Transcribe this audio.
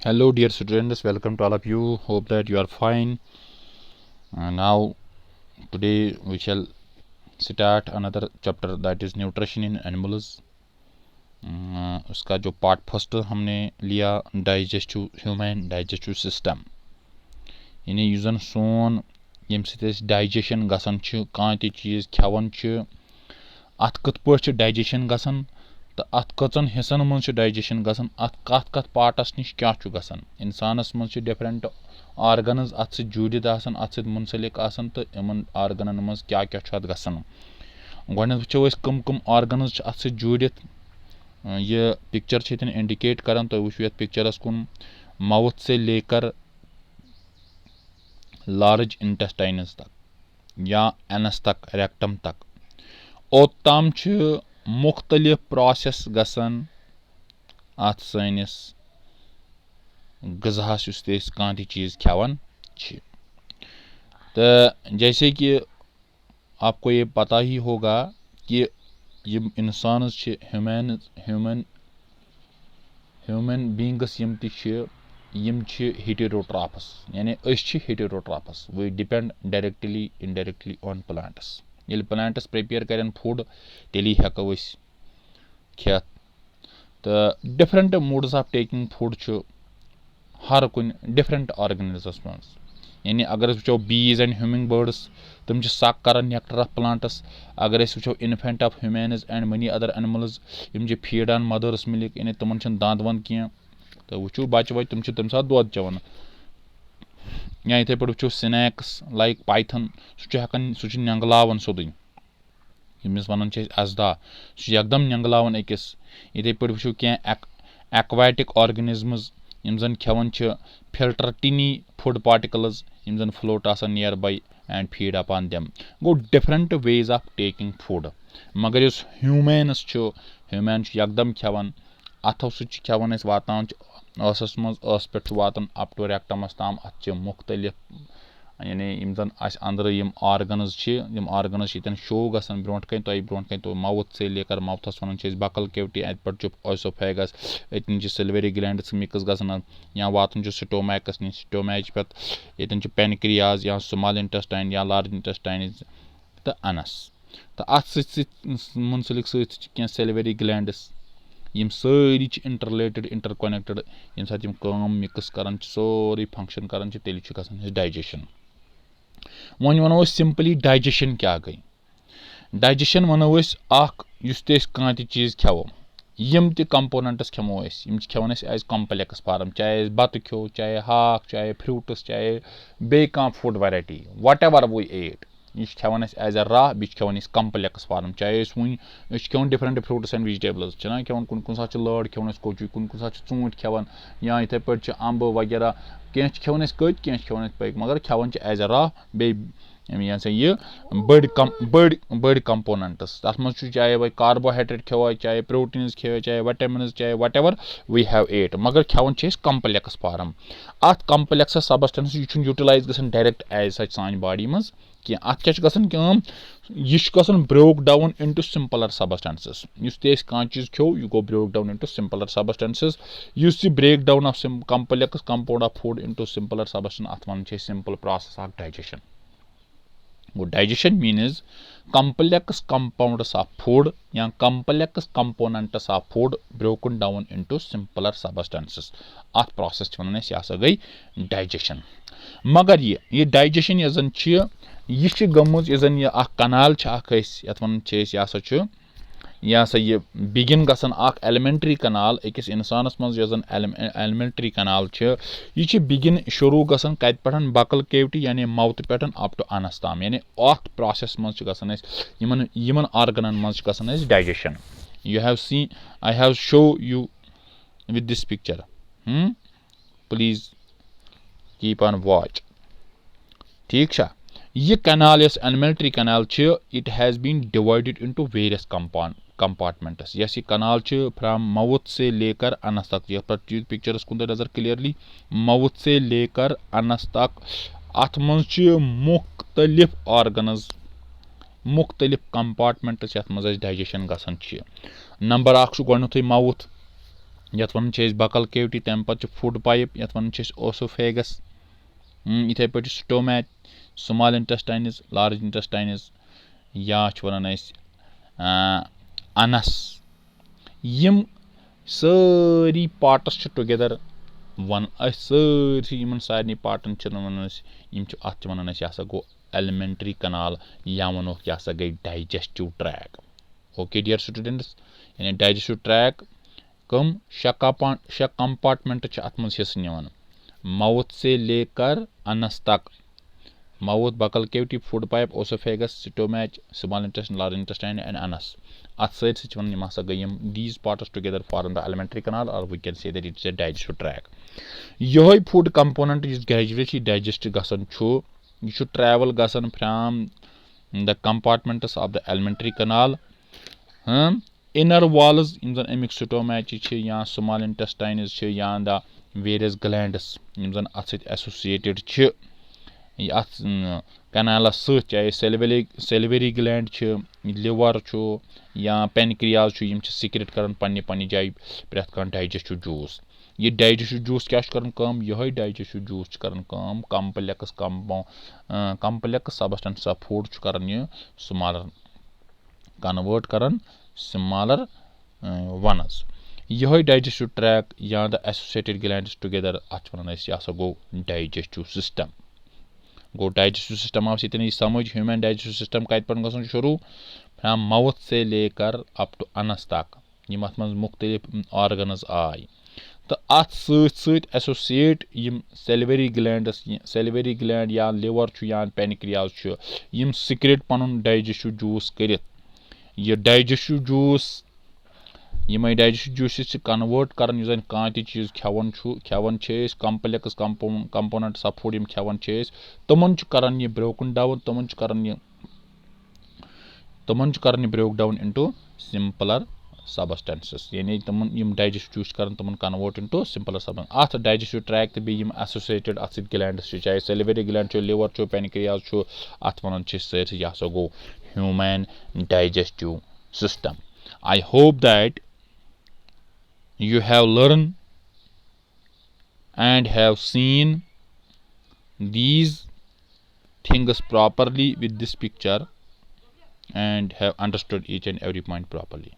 Hello, dear students. Welcome to all of you. Hope that you are fine. Now, today we shall start another chapter that is nutrition in animals. उसका जो part first हमने लिया digestive human digestive system यानी यु जन सोन यम सत digestion गसान कह चीज खेवान अत कत पे डाइजेशन गसान तो अत कचन हिस्सन मज डाइजेशन गसान अत कत पार्टस नश क्या गसान इंसानस मज डिफरेंट ऑर्गन्स अत सत जुड़ित आसान अत सत मुंसलिक आसान तो इन ऑर्गनन मज क्या क्या गसान गोडनेथ वो कम कम ऑर्गन्स अत सत जुड़ित यह पिक्चर इंडिकेट करान तुम वो ये पिक्चरस कुन माउथ से लेकर लार्ज इंटेस्टाइनस तक या एनस तक रेक्टम तक ओताम मुख्तलिफ प्रोसेस गसान अत सैनिस गज़ाहस युस कह चीज़ खेवान तो जैसे कि आपको ये पता ही होगा कि ये इंसान ह्यूमन बींगस यम हेटेरोट्रॉपस यानी heterotrophs we depend directly indirectly on plants ये प्लांट्स प्रिपेयर करें फूड तेली हेको खेत तो different modes of taking food हर कुन डिफरेंट ऑर्गेनिजम्स मज यानी अगर वो बीज एंड ह्यूमिंग बर्ड्स तम सक कर नेक्टर ऑफ प्लांट्स अगर वो infant of humans and many other animals feed on mothers milk यानी तमन दांद वंद कह तो वो बच्चे वच्चे तम तम सात दोद चवान या इथे पे वो स्नैक्स लाइक पाइथन सह नंगलावन सोद यमिस वन अजदा सह एकदम नंगलावन अकिस इथे पे वो कह एक्वाटिक ऑर्गेनिजम्स यम जन खेवान फिल्टर टिनी फूड पार्टिकल्स यम जन फ्लोट आसान near by and feed upon them go different ways of taking food मगर इस ह्यूमन्स ह्यूमन एकदम खेवान अथो सह खेवान वातान स मज पे वातान अप टू रेक्टमस ताम अत मुख्तलिफ यानी यम जन अंदर यम ऑर्गन्स यन शो गसान ब्रोट कन तो माउथ से लेकर माउथस वन बकल कैविटी अत पे ओसोफेगस अतन सिल्वरी ग्लैंड्स मिक्स गसान या वातन स्टोमैकस नश स्टोमैच पे यतन पेनक्रियाज या स्मॉल इंटेस्टाइन या लार्ज इंटेस्टाइन तो अनस तो अत मुंसलिक सह सिल्वरी ग्लैंड्स यम सारी इंटरलेटेड इंटरकनेक्टेड यम सात मिक्स करान सोरी फंक्शन करान तेल गसान डाइजेशन वन वनो सिंपली डाइजेशन क्या गई डाइजेशन वनो कह चीज खेवो यम कंपोनेंट्स खेमो खेवान एज कॉम्प्लेक्स फार्म चाहे बत खो चाहे हाक चाहे फ्रूट्स चाहे बे फूड वैरायटी वट एवर वो एट यह खेवान एज अ रा बी खेवान कॉम्प्लेक्स फार्म चाहे वन खेवान डिफरेंट फ्रूट्स एंड वेजिटेबल्स खेवान कुन सात लड़ खेवान कोचु कुन सात ूट खेवान या इथे पे अम्ब वगैरह कह खेवान कत कह खेवान पक मगर खेवान एज अ रा बे यह बड़ कंपोनेंट्स तथ मज चाहे वह कार्बोहाइड्रेट खेवा चाहे प्रोटीन्स खेवा चाहे विटामिन्स चाहे whatever we have ate मगर खेवान कॉम्प्लेक्स फार्म अत कॉम्प्लेक्स सबस्टेंस यह यूटिलाइज गसान डायरेक्ट एज सच सान बॉडी मज कि अत क्या गसान कम यह गसान broke down into simpler substances कह चीज खो यह गो broke down into simpler substances break down of complex compound of food into simpler substance अत वन simple process of digestion digestion means complex compounds of food या complex components of food broken down into simpler substances अत process one यह गई digestion मगर यह digestion यह गमुज यह यह कनाल यथ वन यह यह बिगिन गसान एलिमेंट्री कनाल अकिस इंसानस मज एलिमेंट्री कनाल यह बिगिन शुरू गसान कत पे बकल कैविटी यानी माउथ पे अप टू अनस ताम यानी अत प्रोसेस मज गसान ऑर्गनन मज गसान digestion you have seen I have show you with this picture please keep on watch ठीक यह canal alimentary canal it has been divided into various compartments यह कनाल फ्राम माउथ से लेकर अनस तक यह पिक्चरस कुन नजर क्लियरली माउथ से लेकर अनस तक अत मज मुख्तलिफ ऑर्गन्स मुख्तलिफ कंपार्टमेंट्स यथ मज डाइजेशन गसान नंबर 1 गोडनुथै माउथ यथ वन बकल केविटी, तम पे फूड पाइप यथ वन ओसोफेगस, इथे पे stomach, small intestines, large intestines, या वन अनस। यम सारी पार्टस टुगेदर वन सारी सारे पार्टन वन यह गो एलिमेंट्री कनाल, या वनो यह गई digestive tract. Okay dear students, यानी डाइजेस्टिव ट्रैक कम शे कंपार्टमेंट अत मज हिस्स निवान, माउथ से लेकर अनस तक, mouth, buccal cavity, food pipe, oesophagus, stomach, small intestine, large intestine and anus. अत सर गई these parts together form the alimentary canal, और we can say that it's a digestive tract. यह फूड कंपोनेंट ग्रेजुअली डाइजेस्ट गसन यह travel गसन from the compartments of the alimentary canal. Inner walls जन अमिक स्टोमैच या स्मॉल इंटेस्टाइन्स या the various glands जन अत एसोसिएटेड अत कनालस सत, चाहे सेलिवरी ग्लैंड, लिवर या पेनक्रियाज सिक्रेट कर पन्ने जाए प्रेथ कह डाइजेस्टिव जूस। यह डाइजेस्टिव जूस क्या कर, यह डाइजेस्टिव जूस कर कम्प्लेक्स सबस्टेंस ऑफ फूड कर स्मॉलर कन्वर्ट कर स्मॉलर वनस। यह डाइजेस्टिव ट्रैक या द एसोसिएटेड ग्लैंड्स टुगेदर अत वन यह गो डाइजेस्टिव सिस्टम। गो डाइजेस्टिव सिस्टम आप इतनी समझ, ह्यूमन डाइजेस्टिव सिस्टम कत पे ग शुरू, फ्रॉम माउथ से लेकर अप टू अनस तक, यम अत मज मुख्तलिफ ऑर्गनस आय, तो अत सत एसोसिएट यम सेलिवरी ग्लैंड या लिवर या पेनक्रियाज यम सिक्रेट पन डाइजेस्टिव जूस कर। यह डाइजेस्टिव जूस यमे डाइजेस्टिव जूस कन्वर्ट कर कह चीज खेवन कम्प्लेक्स कंपोनेंट्स ऑफ फूड खेवन तमन कर ब्रोकन डाउन, तमन कर broke down into simpler substances, यानी तमन डाइजेस्टिव जूस कर तमन कन्वर्ट इनटू सिंपलर सबस्टेंस। अत डाइजेस्टिव ट्रैक तो बेम एसोसिएटेड अत ग्लैंड्स, चाहे सेलिवरी ग्लैंड, लिवर, पेनक्रियाज, अत वन सर यह गो human digestive system. I hope that you have learned and have seen these things properly with this picture and have understood each and every point properly.